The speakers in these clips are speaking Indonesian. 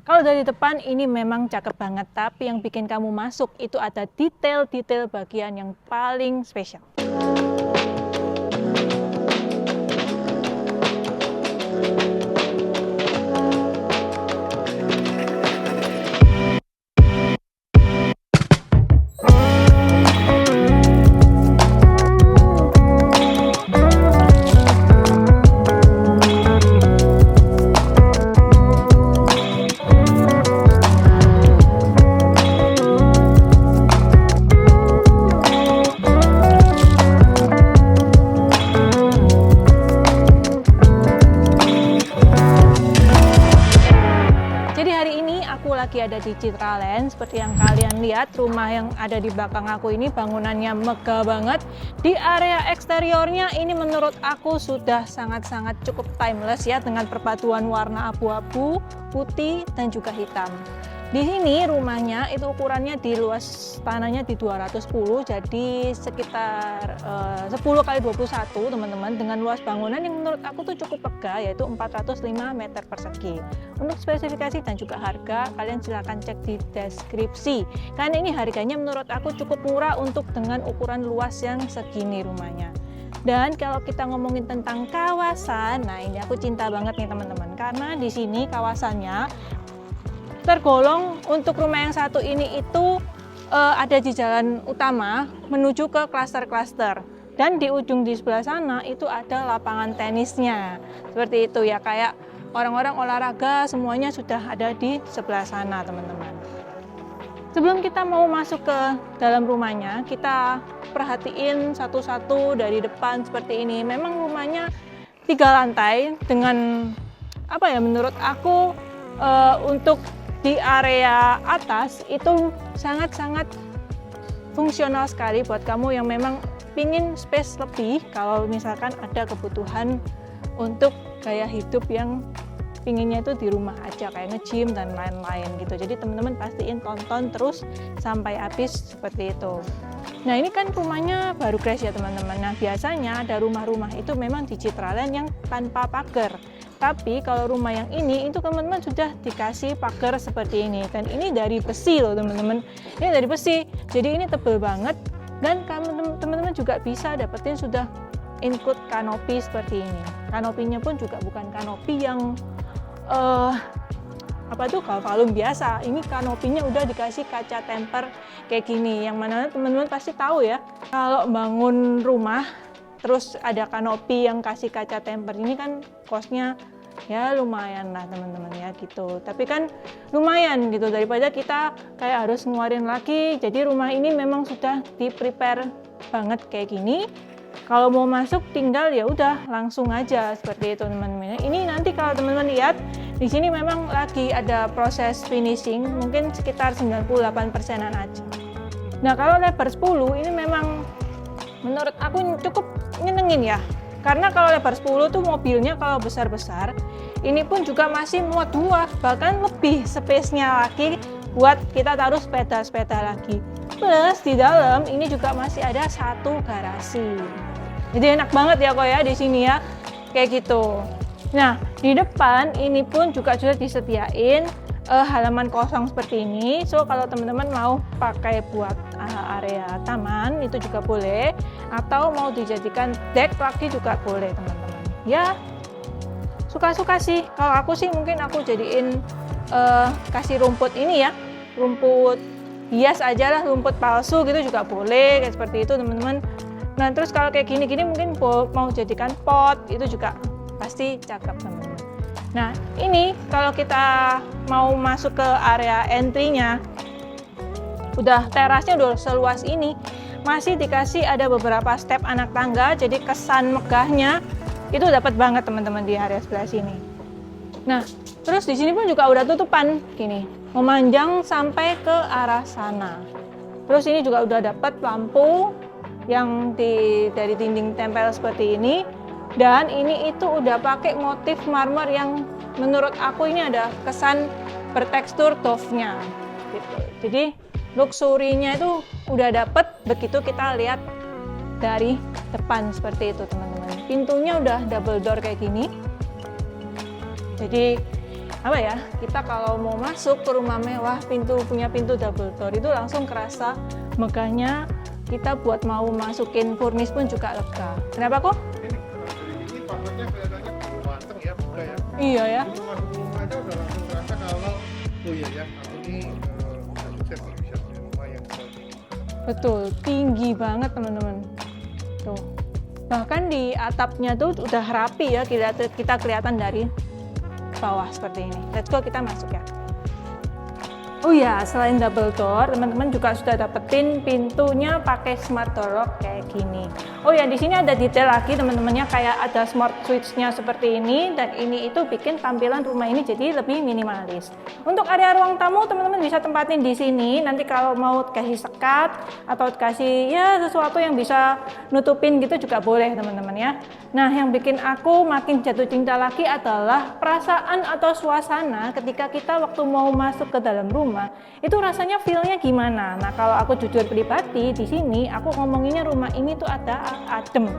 Kalau dari depan ini memang cakep banget, tapi yang bikin kamu masuk itu ada detail-detail bagian yang paling spesial. Ada di Citraland. Seperti yang kalian lihat, rumah yang ada di belakang aku ini bangunannya megah banget. Di area eksteriornya ini menurut aku sudah sangat-sangat cukup timeless ya, dengan perpaduan warna abu-abu, putih, dan juga hitam. Di sini rumahnya itu ukurannya di luas tanahnya di 210, jadi sekitar 10 kali 21 teman-teman, dengan luas bangunan yang menurut aku tuh cukup lega, yaitu 405 meter persegi. Untuk spesifikasi dan juga harga kalian silahkan cek di deskripsi, karena ini harganya menurut aku cukup murah untuk dengan ukuran luas yang segini rumahnya. Dan kalau kita ngomongin tentang kawasan, nah ini aku cinta banget nih teman-teman, karena di sini kawasannya tergolong untuk rumah yang satu ini itu ada di jalan utama menuju ke klaster-klaster, dan di ujung di sebelah sana itu ada lapangan tenisnya. Seperti itu ya, kayak orang-orang olahraga semuanya sudah ada di sebelah sana teman-teman. Sebelum kita mau masuk ke dalam rumahnya, kita perhatiin satu-satu dari depan seperti ini. Memang rumahnya 3 lantai dengan apa ya, menurut aku untuk di area atas itu sangat-sangat fungsional sekali buat kamu yang memang pingin space lebih, kalau misalkan ada kebutuhan untuk gaya hidup yang pinginnya itu di rumah aja, kayak nge-gym dan lain-lain gitu. Jadi teman-teman pastiin tonton terus sampai habis seperti itu. Nah ini kan rumahnya baru crash ya teman-teman. Nah biasanya ada rumah-rumah itu memang di Citraland yang tanpa pagar. Tapi kalau rumah yang ini itu teman-teman sudah dikasih pagar seperti ini, dan ini dari besi loh teman-teman. Ini dari besi, jadi ini tebal banget, dan teman-teman juga bisa dapetin sudah include kanopi seperti ini. Kanopinya pun juga bukan kanopi yang kalung biasa. Ini kanopinya udah dikasih kaca temper kayak gini, yang mana teman-teman pasti tahu ya, kalau bangun rumah terus ada kanopi yang kasih kaca temper ini kan costnya ya lumayan lah teman-teman ya gitu. Tapi kan lumayan gitu, daripada kita kayak harus ngeluarin lagi. Jadi rumah ini memang sudah di prepare banget kayak gini. Kalau mau masuk tinggal ya udah langsung aja seperti itu teman-teman. Ini nanti kalau teman-teman lihat di sini memang lagi ada proses finishing, mungkin sekitar 98%-an aja. Nah kalau lebar 10 ini memang menurut aku cukup nyenengin ya, karena kalau lebar 10 tuh mobilnya kalau besar-besar ini pun juga masih muat 2, bahkan lebih space-nya lagi buat kita taruh sepeda-sepeda lagi. Plus di dalam ini juga masih ada 1 garasi. Jadi enak banget ya kok ya di sini ya, kayak gitu. Nah di depan ini pun juga sudah disediain halaman kosong seperti ini. So kalau teman-teman mau pakai buat area taman itu juga boleh, atau mau dijadikan deck lagi juga boleh teman-teman. Ya suka-suka sih. Kalau aku sih mungkin aku jadiin kasih rumput ini ya, rumput hias aja lah, rumput palsu gitu juga boleh, kayak seperti itu teman-teman. Nah terus kalau kayak gini-gini mungkin mau jadikan pot itu juga pasti cakep teman-teman. Nah ini kalau kita mau masuk ke area entry-nya, udah terasnya udah seluas ini, masih dikasih ada beberapa step anak tangga, jadi kesan megahnya itu dapat banget teman-teman di area sebelah sini. Nah terus di sini pun juga udah tutupan gini, memanjang sampai ke arah sana. Terus ini juga udah dapat lampu yang dari dinding tempel seperti ini. Dan ini itu udah pakai motif marmer yang menurut aku ini ada kesan bertekstur dove-nya gitu. Jadi luxury-nya itu udah dapet begitu kita lihat dari depan seperti itu teman-teman. Pintunya udah double door kayak gini. Jadi apa ya, kita kalau mau masuk ke rumah mewah punya pintu double door itu langsung kerasa megahnya. Kita buat mau masukin furnis pun juga lega. Kenapa kok? Ini pagarnya kelihatannya ganteng ya, buka ya. Iya ya. Itu masuk rumah aja udah langsung terasa kalau oh iya ya, aku ini sukses nih bisa punya rumah yang Betul, tinggi banget teman-teman. Tuh. Bahkan di atapnya tuh udah rapi ya, kita kelihatan dari bawah seperti ini. Let's go, kita masuk ya. Oh ya, selain double door, teman-teman juga sudah dapetin pintunya pakai smart door lock kayak gini. Oh ya, di sini ada detail lagi teman-temannya, kayak ada smart switch-nya seperti ini, dan ini itu bikin tampilan rumah ini jadi lebih minimalis. Untuk area ruang tamu, teman-teman bisa tempatin di sini. Nanti kalau mau kasih sekat atau kasih ya sesuatu yang bisa nutupin gitu juga boleh teman-teman ya. Nah, yang bikin aku makin jatuh cinta lagi adalah perasaan atau suasana ketika kita waktu mau masuk ke dalam rumah. Itu rasanya feel-nya gimana? Nah, kalau aku jujur pribadi di sini aku ngomonginnya rumah ini tuh ada adem,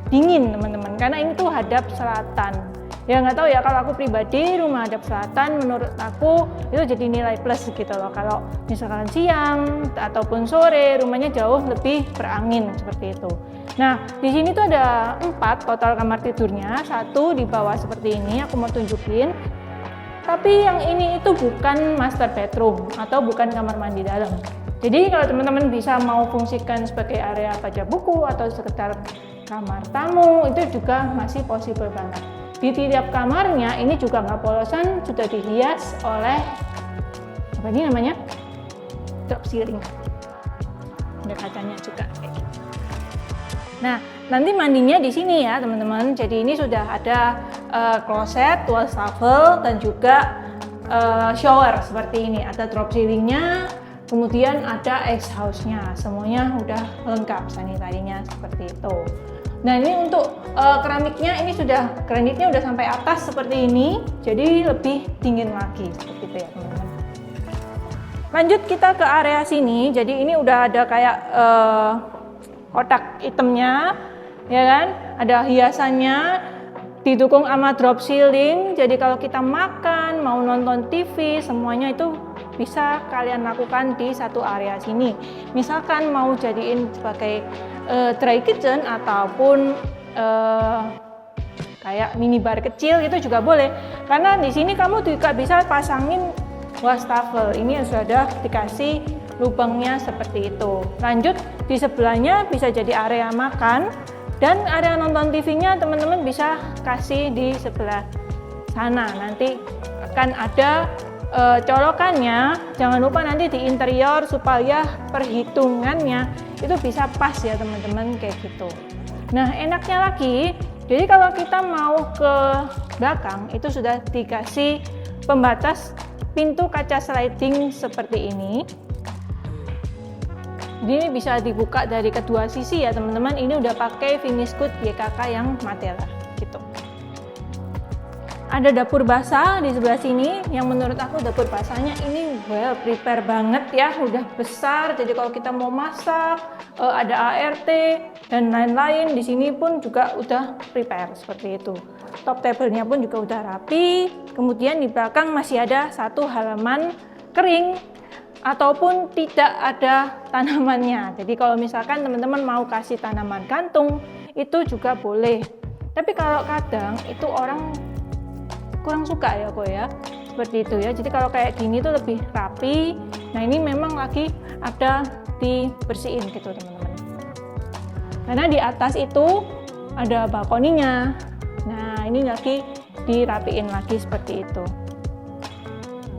dingin teman-teman, karena ini tuh hadap selatan. Ya nggak tahu ya, kalau aku pribadi rumah hadap selatan menurut aku itu jadi nilai plus gitu loh. Kalau misalkan siang ataupun sore rumahnya jauh lebih berangin seperti itu. Nah, di sini tuh ada 4 total kamar tidurnya, 1 di bawah seperti ini. Aku mau tunjukin. Tapi yang ini itu bukan master bedroom atau bukan kamar mandi dalam. Jadi kalau teman-teman bisa mau fungsikan sebagai area baca buku atau sekedar kamar tamu, itu juga masih possible banget. Di tiap kamarnya ini juga nggak polosan, sudah dihias oleh apa ini namanya? Drop ceiling. Ada kacanya juga kayak gitu. Nah, nanti mandinya di sini ya teman-teman. Jadi ini sudah ada kloset, wastafel, dan juga shower seperti ini. Ada drop ceilingnya, kemudian ada exhaust-nya. Semuanya udah lengkap sanitarinya seperti itu. Nah, ini untuk keramiknya ini sudah granitnya udah sampai atas seperti ini. Jadi lebih dingin lagi seperti itu ya teman-teman. Lanjut kita ke area sini. Jadi ini udah ada kayak kotak hitamnya, ya kan? Ada hiasannya, didukung sama drop ceiling. Jadi kalau kita makan, mau nonton TV, semuanya itu bisa kalian lakukan di satu area sini. Misalkan mau jadiin sebagai dry kitchen ataupun kayak minibar kecil itu juga boleh. Karena di sini kamu juga bisa pasangin wastafel. Ini yang sudah dikasih lubangnya seperti itu. Lanjut di sebelahnya bisa jadi area makan, dan area nonton TV-nya teman-teman bisa kasih di sebelah sana. Nanti akan ada colokannya. Jangan lupa nanti di interior supaya perhitungannya itu bisa pas ya teman-teman kayak gitu. Nah, enaknya lagi, jadi kalau kita mau ke belakang itu sudah dikasih pembatas pintu kaca sliding seperti ini. Ini bisa dibuka dari kedua sisi ya teman-teman. Ini udah pakai finish good YKK yang Matela gitu. Ada dapur basah di sebelah sini, yang menurut aku dapur basahnya ini well prepare banget ya, udah besar. Jadi kalau kita mau masak, ada ART dan lain-lain, di sini pun juga udah prepare seperti itu. Top table-nya pun juga udah rapi. Kemudian di belakang masih ada satu halaman kering ataupun tidak ada tanamannya. Jadi kalau misalkan teman-teman mau kasih tanaman gantung itu juga boleh. Tapi kalau kadang itu orang kurang suka ya kok ya, seperti itu ya. Jadi kalau kayak gini tuh lebih rapi. Nah, ini memang lagi ada dibersihin gitu teman-teman. Karena di atas itu ada balkoninya. Nah, ini lagi dirapiin lagi seperti itu.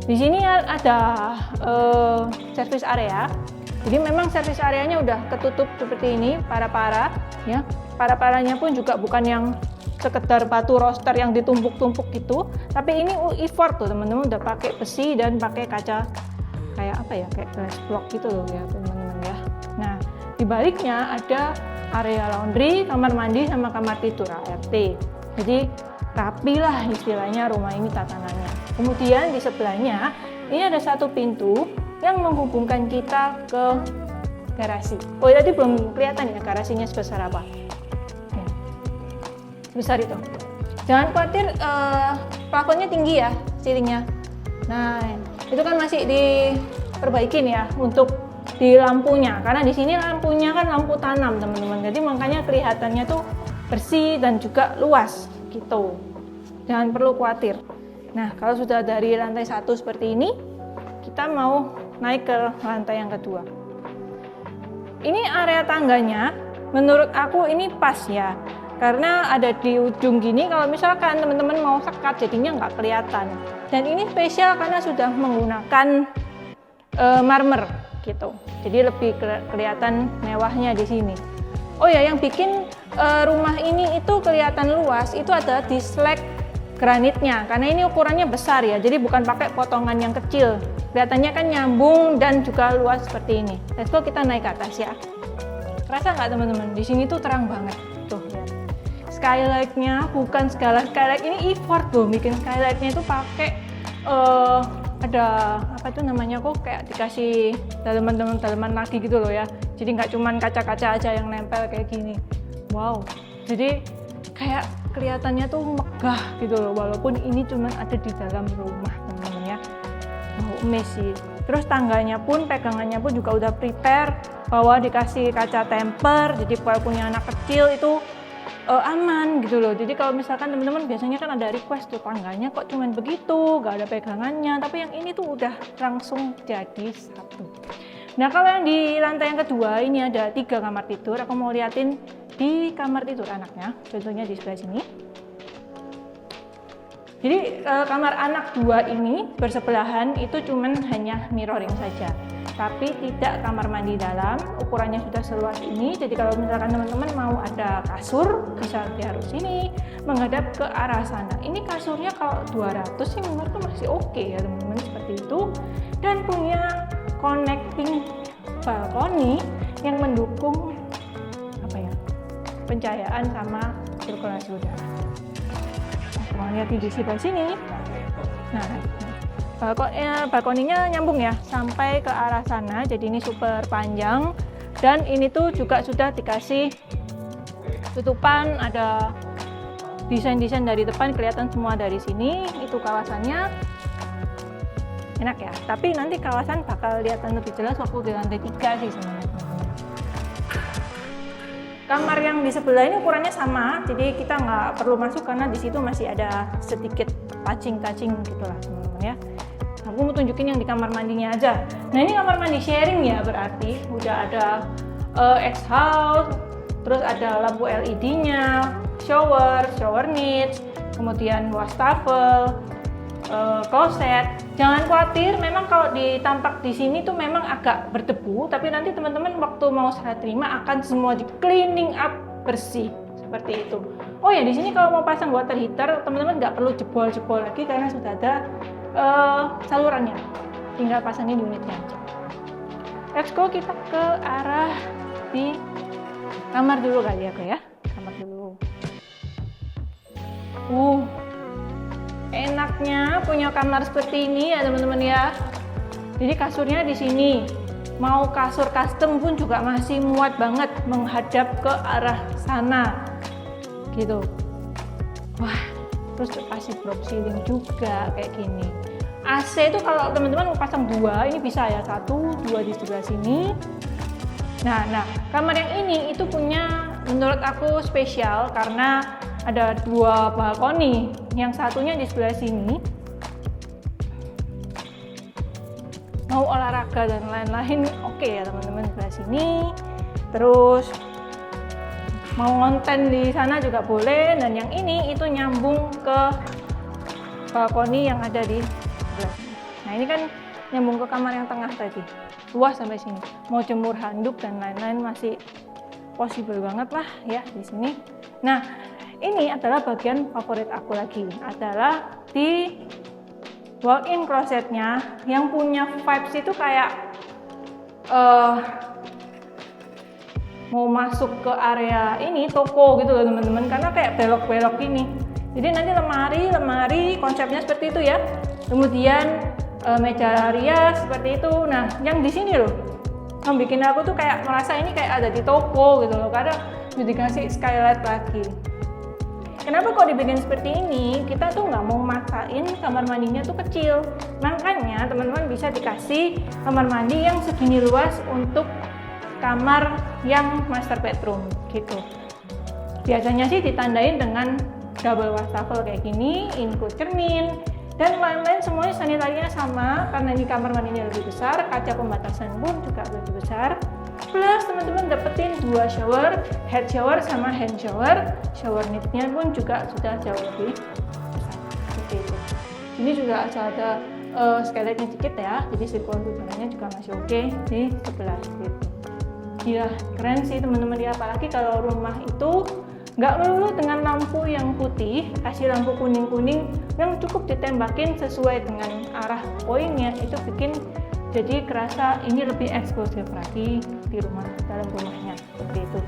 Di sini ada service area. Jadi memang service areanya udah ketutup seperti ini, para-para ya. Para-paranya pun juga bukan yang sekedar batu roster yang ditumpuk-tumpuk gitu, tapi ini effort tuh teman-teman, udah pakai besi dan pakai kaca kayak apa ya, kayak glass block gitu loh ya teman-teman ya. Nah, di baliknya ada area laundry, kamar mandi sama kamar tidur ART. Jadi rapi lah istilahnya rumah ini tatanannya. Kemudian di sebelahnya ini ada satu pintu yang menghubungkan kita ke garasi. Oh, tadi belum kelihatan ya garasinya sebesar apa. Besar itu. Jangan khawatir, plafonnya tinggi ya, ceilingnya. Nah, itu kan masih diperbaikin ya untuk di lampunya, karena di sini lampunya kan lampu tanam teman-teman, jadi makanya kelihatannya tuh bersih dan juga luas gitu. Jangan perlu khawatir. Nah, kalau sudah dari lantai 1 seperti ini, kita mau naik ke lantai yang kedua. Ini area tangganya, menurut aku ini pas ya, karena ada di ujung gini. Kalau misalkan teman-teman mau sekat jadinya nggak kelihatan. Dan ini spesial karena sudah menggunakan marmer gitu, jadi lebih kelihatan mewahnya di sini. Oh ya, yang bikin rumah ini itu kelihatan luas itu ada di slag granitnya, karena ini ukurannya besar ya, jadi bukan pakai potongan yang kecil. Kelihatannya kan nyambung dan juga luas seperti ini. Let's go, kita naik ke atas ya. Kerasa nggak teman-teman? Di sini tuh terang banget tuh ya. Skylightnya bukan skylight ini effort loh, bikin skylightnya itu pakai ada apa itu namanya, kok kayak dikasih daleman lagi gitu loh ya. Jadi nggak cuman kaca-kaca aja yang nempel kayak gini. Wow, jadi kayak kelihatannya tuh megah gitu loh, walaupun ini cuman ada di dalam rumah teman-teman ya. Wow, amazing. Terus tangganya pun, pegangannya pun juga udah prepare, bahwa dikasih kaca temper, jadi kalau punya anak kecil itu aman gitu loh. Jadi kalau misalkan teman-teman biasanya kan ada request tuh tangganya kok cuman begitu, gak ada pegangannya, tapi yang ini tuh udah langsung jadi satu. Nah, kalau yang di lantai yang kedua ini ada 3 kamar tidur. Aku mau liatin di kamar tidur anaknya, contohnya di sebelah sini. Jadi kamar anak 2 ini bersebelahan itu cuman hanya mirroring saja, tapi tidak kamar mandi dalam. Ukurannya sudah seluas ini, jadi kalau misalkan teman-teman mau ada kasur bisa ditaruh sini menghadap ke arah sana. Ini kasurnya kalau 200 sih menurutku masih oke ya teman-teman, seperti itu. Dan punya connecting balkoni yang mendukung apa ya, pencahayaan sama sirkulasi udara. Nah, lihat di sebelah sini. Nah, balkoninya nyambung ya sampai ke arah sana, jadi ini super panjang. Dan ini tuh juga sudah dikasih tutupan, ada desain-desain dari depan, kelihatan semua dari sini. Itu kawasannya enak ya, tapi nanti kawasan bakal kelihatan lebih jelas waktu di lantai 3 sih sebenarnya. Kamar yang di sebelah ini ukurannya sama, jadi kita nggak perlu masuk karena di situ masih ada sedikit touching gitu lah teman-teman ya. Aku mau tunjukin yang di kamar mandinya aja. Nah, ini kamar mandi sharing ya, berarti udah ada exhaust, terus ada lampu LED-nya, shower needs, kemudian wastafel, kloset. Jangan khawatir, memang kalau ditampak di sini tuh memang agak berdebu, tapi nanti teman-teman waktu mau serah terima akan semua di cleaning up bersih seperti itu. Oh ya, di sini kalau mau pasang water heater, teman-teman nggak perlu jebol-jebol lagi karena sudah ada salurannya, tinggal pasangin unitnya aja. Let's go, kita ke arah di kamar dulu kali ya, kamar dulu. Enaknya punya kamar seperti ini ya teman-teman ya. Jadi kasurnya di sini, mau kasur custom pun juga masih muat banget menghadap ke arah sana gitu. Wah, terus kasih drop ceiling juga kayak gini. AC itu kalau teman-teman mau pasang 2, ini bisa ya, 1, 2 di sebelah sini. Nah, kamar yang ini itu punya menurut aku spesial karena ada 2 balkoni, yang satunya di sebelah sini. Mau olahraga dan lain-lain oke ya teman-teman, sebelah sini. Terus mau konten di sana juga boleh, dan yang ini itu nyambung ke balkoni yang ada di sebelah sini. Nah, ini kan nyambung ke kamar yang tengah tadi, luas sampai sini. Mau jemur handuk dan lain-lain masih possible banget lah ya di sini. Nah, ini adalah bagian favorit aku lagi, adalah di walk-in closetnya yang punya vibes itu kayak mau masuk ke area ini toko gitu loh teman-teman, karena kayak belok-belok gini. Jadi nanti lemari konsepnya seperti itu ya. Kemudian meja rias seperti itu. Nah, yang di sini loh, yang bikin aku tuh kayak merasa ini kayak ada di toko gitu loh, karena udah dikasih skylight lagi. Kenapa kok dibikin seperti ini? Kita tuh nggak mau maksain kamar mandinya tuh kecil. Makanya teman-teman bisa dikasih kamar mandi yang segini luas untuk kamar yang master bedroom gitu. Biasanya sih ditandain dengan double wastafel kayak gini, include cermin, dan lain-lain semuanya sanitarinya sama karena ini kamar mandinya lebih besar, kaca pembatasan pun juga lebih besar. Plus teman-teman dapetin 2 shower, head shower sama hand shower. Shower neednya pun juga sudah jauh lebih besar. Seperti itu. Ini juga ada skylightnya sedikit ya, jadi sirkular udaranya juga masih oke di sebelah gitu. Gila, keren sih teman-teman ya, apalagi kalau rumah itu nggak melulu dengan lampu yang putih, kasih lampu kuning-kuning yang cukup ditembakin sesuai dengan arah poinnya, itu bikin jadi kerasa ini lebih eksklusif lagi di rumah, dalam rumahnya seperti itu.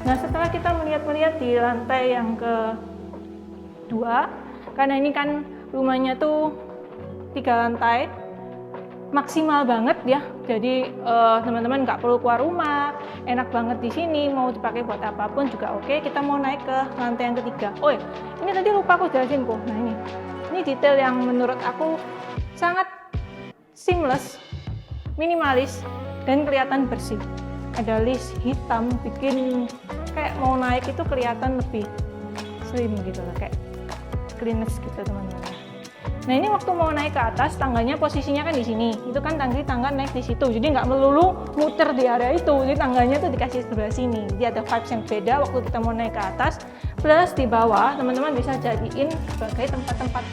Nah setelah kita melihat-lihat di lantai yang kedua, karena ini kan rumahnya tuh 3 lantai, maksimal banget ya. Jadi teman-teman nggak perlu keluar rumah, enak banget di sini. Mau dipakai buat apapun juga oke. Kita mau naik ke lantai yang ketiga. Oh ya, ini tadi lupa aku jelasin kok. Nah ini detail yang menurut aku sangat seamless, minimalis, dan kelihatan bersih. Ada list hitam, bikin kayak mau naik itu kelihatan lebih slim gitu lah, kayak cleanness gitu teman-teman. Nah ini waktu mau naik ke atas, tangganya posisinya kan di sini. Itu kan tangga naik di situ, jadi nggak melulu muter di area itu. Jadi tangganya tuh dikasih sebelah sini. Jadi ada vibes yang beda waktu kita mau naik ke atas. Plus di bawah teman-teman bisa jadiin sebagai tempat-tempat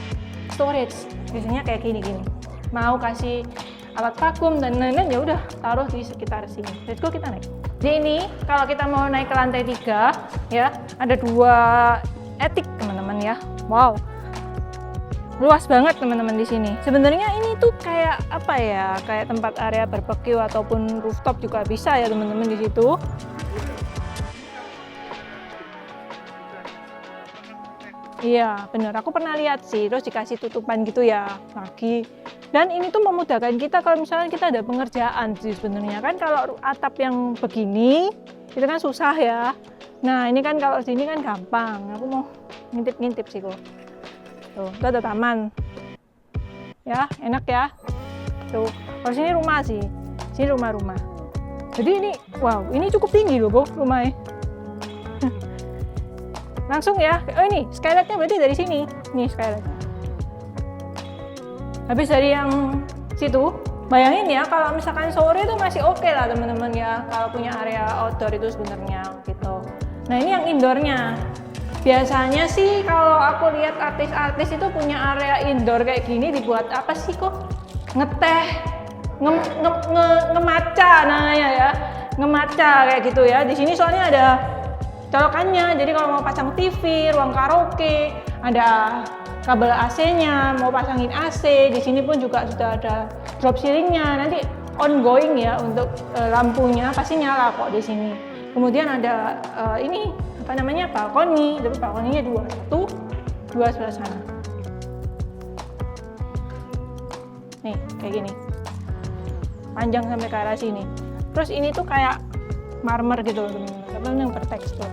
storage. Biasanya kayak gini-gini. Mau kasih alat vakum dan lain-lain ya udah taruh di sekitar sini. Let's go, kita naik. Jadi ini kalau kita mau naik ke lantai 3 ya, ada 2 attic teman-teman ya. Wow. Luas banget teman-teman di sini. Sebenarnya ini tuh kayak apa ya? Kayak tempat area barbecue ataupun rooftop juga bisa ya teman-teman di situ. Iya, bener. Aku pernah lihat sih. Terus dikasih tutupan gitu ya lagi. Dan ini tuh memudahkan kita kalau misalnya kita ada pengerjaan sih sebenarnya kan. Kalau atap yang begini itu kan susah ya. Nah ini kan kalau sini kan gampang. Aku mau ngintip-ngintip sih kok. Tuh, itu ada taman. Ya, enak ya. Tuh, kalau sini rumah sih. Sini rumah-rumah. Jadi ini, wow, ini cukup tinggi loh, Bu, rumahnya. Langsung ya. Oh ini, skylightnya berarti dari sini. Nih skylight. Habis dari yang situ, bayangin ya kalau misalkan sore itu masih oke lah teman-teman ya. Kalau punya area outdoor itu sebenarnya gitu. Nah, ini yang indoornya. Biasanya sih kalau aku lihat artis-artis itu punya area indoor kayak gini dibuat apa sih kok? Ngeteh, ngemaca namanya ya, ngemaca kayak gitu ya. Di sini soalnya ada colokannya, jadi kalau mau pasang TV, ruang karaoke, ada kabel AC-nya, mau pasangin AC, di sini pun juga sudah ada drop ceilingnya. Nanti ongoing ya untuk lampunya pasti nyala kok di sini. Kemudian ada ini apa namanya, balkoni, tapi balkoninya 2 sebelah sana. Nih kayak gini, panjang sampai ke arah sini. Terus ini tuh kayak marmer gitu loh teman-teman, yang bertekstur.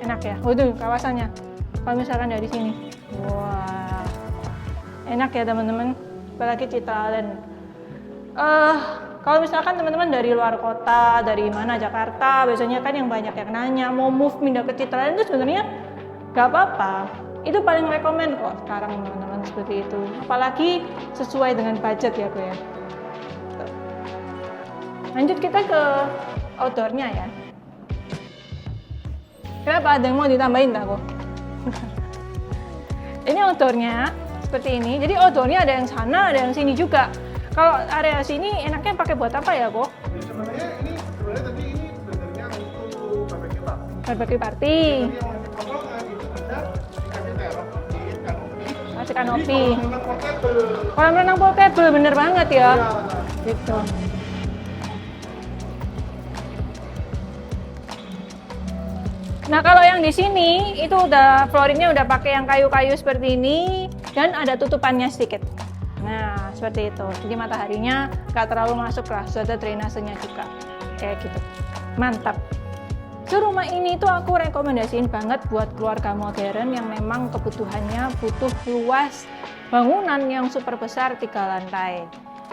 Enak ya. Oh itu kawasannya. Kalau misalkan dari sini, wah, enak ya teman-teman. Apalagi Citalen. Kalau misalkan teman-teman dari luar kota, dari mana, Jakarta, biasanya kan yang banyak yang nanya mau move pindah ke Citalen itu sebenarnya gak apa-apa. Itu paling rekomen kok sekarang teman-teman seperti itu. Apalagi sesuai dengan budget ya gue ya. Lanjut kita ke outdoornya ya. Kenapa ada yang mau ditambahin tak kok? Ini outdoornya seperti ini. Jadi outdoornya ada yang sana, ada yang sini juga. Kalau area sini enaknya pakai buat apa ya kok? Ya, sebenarnya tadi ini sebenarnya untuk barbecue party. Barbecue party. Jadi yang untuk potongan itu bisa dikasih terop, kanopi. Kasih kanopi. Kolam renang portable. Kolam renang portable bener banget ya. Ya, Gitu. Nah kalau yang di sini itu udah flooringnya udah pakai yang kayu-kayu seperti ini dan ada tutupannya sedikit. Nah seperti itu, jadi mataharinya nggak terlalu masuk lah, sudah ada drainasenya juga kayak gitu. Mantap, So rumah ini tuh aku rekomendasiin banget buat keluarga modern yang memang kebutuhannya butuh luas bangunan yang super besar 3 lantai.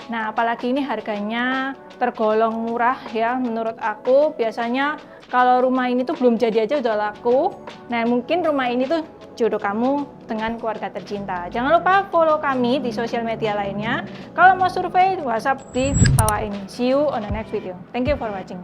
Nah, apalagi ini harganya tergolong murah ya menurut aku. Biasanya kalau rumah ini tuh belum jadi aja udah laku. Nah, mungkin rumah ini tuh jodoh kamu dengan keluarga tercinta. Jangan lupa follow kami di sosial media lainnya. Kalau mau survei, WhatsApp di bawah ini. See you on the next video. Thank you for watching.